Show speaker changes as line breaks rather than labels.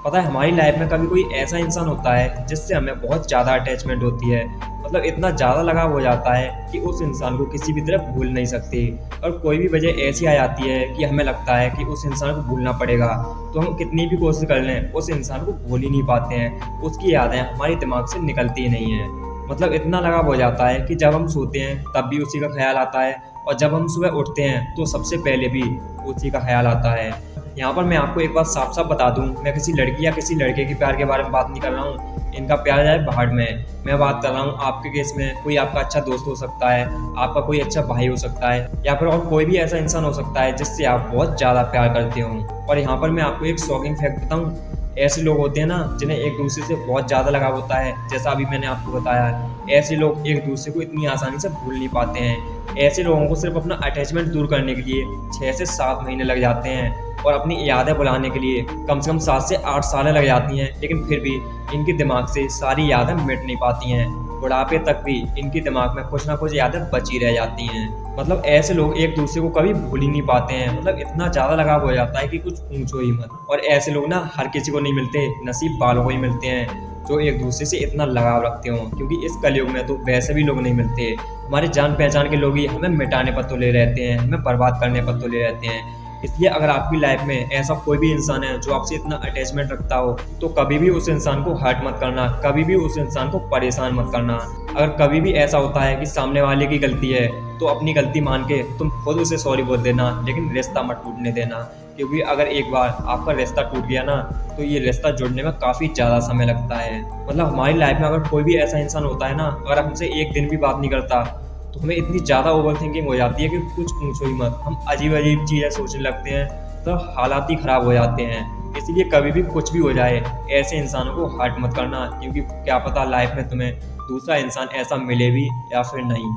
पता है हमारी लाइफ में कभी कोई ऐसा इंसान होता है जिससे हमें बहुत ज़्यादा अटैचमेंट होती है। मतलब इतना ज़्यादा लगाव हो जाता है कि उस इंसान को किसी भी तरह भूल नहीं सकते। और कोई भी वजह ऐसी आ जाती है कि हमें लगता है कि उस इंसान को भूलना पड़ेगा, तो हम कितनी भी कोशिश कर लें उस इंसान को भूल ही नहीं पाते हैं। उसकी यादें हमारे दिमाग से निकलती ही नहीं हैं। मतलब इतना लगाव हो जाता है कि जब हम सोते हैं तब भी उसी का ख्याल आता है, और जब हम सुबह उठते हैं तो सबसे पहले भी उसी का ख्याल आता है। यहाँ पर मैं आपको एक बात साफ साफ बता दूं, मैं किसी लड़की या किसी लड़के के प्यार के बारे में बात नहीं कर रहा हूँ। इनका प्यार जाए बाहर में। मैं बात कर रहा हूँ आपके केस में कोई आपका अच्छा दोस्त हो सकता है, आपका कोई अच्छा भाई हो सकता है, या फिर और कोई भी ऐसा इंसान हो सकता है जिससे आप बहुत ज़्यादा प्यार करते हो। और यहाँ पर मैं आपको एक शॉकिंग फैक्ट बताऊँ, ऐसे लोग होते हैं ना जिन्हें एक दूसरे से बहुत ज़्यादा लगाव होता है, जैसा अभी मैंने आपको बताया है। ऐसे लोग एक दूसरे को इतनी आसानी से भूल नहीं पाते हैं। ऐसे लोगों को सिर्फ अपना अटैचमेंट दूर करने के लिए 6 से 7 महीने लग जाते हैं, और अपनी यादें भुलाने के लिए कम से कम 7 से 8 सालें लग जाती हैं। लेकिन फिर भी इनके दिमाग से सारी यादें मिट नहीं पाती हैं। बुढ़ापे तक भी इनके दिमाग में कुछ ना कुछ यादें बची रह जाती हैं। मतलब ऐसे लोग एक दूसरे को कभी भूल ही नहीं पाते हैं। मतलब इतना ज़्यादा लगाव हो जाता है कि कुछ पूछो ही मत। और ऐसे लोग ना हर किसी को नहीं मिलते, नसीब वालों को ही मिलते हैं जो एक दूसरे से इतना लगाव रखते हों। क्योंकि इस कलयुग में तो वैसे भी लोग नहीं मिलते। हमारे जान पहचान के लोग ही हमें मिटाने पर तुले रहते हैं, हमें बर्बाद करने पर तुले रहते हैं। इसलिए अगर आपकी लाइफ में ऐसा कोई भी इंसान है जो आपसे इतना अटैचमेंट रखता हो, तो कभी भी उस इंसान को हर्ट मत करना, कभी भी उस इंसान को परेशान मत करना। अगर कभी भी ऐसा होता है कि सामने वाले की गलती है, तो अपनी गलती मान के तुम खुद उसे सॉरी बोल देना, लेकिन रिश्ता मत टूटने देना। क्योंकि अगर एक बार आपका रिश्ता टूट गया ना, तो ये रिश्ता जुड़ने में काफ़ी ज़्यादा समय लगता है। मतलब हमारी लाइफ में अगर कोई भी ऐसा इंसान होता है ना, अगर हमसे एक दिन भी बात नहीं करता, तो हमें इतनी ज़्यादा ओवर थिंकिंग हो जाती है कि कुछ पूछो ही मत। हम अजीब अजीब चीज़ें सोचने लगते हैं, तो हालात ही ख़राब हो जाते हैं। इसलिए कभी भी कुछ भी हो जाए, ऐसे इंसानों को हर्ट मत करना, क्योंकि क्या पता लाइफ में तुम्हें दूसरा इंसान ऐसा मिले भी या फिर नहीं।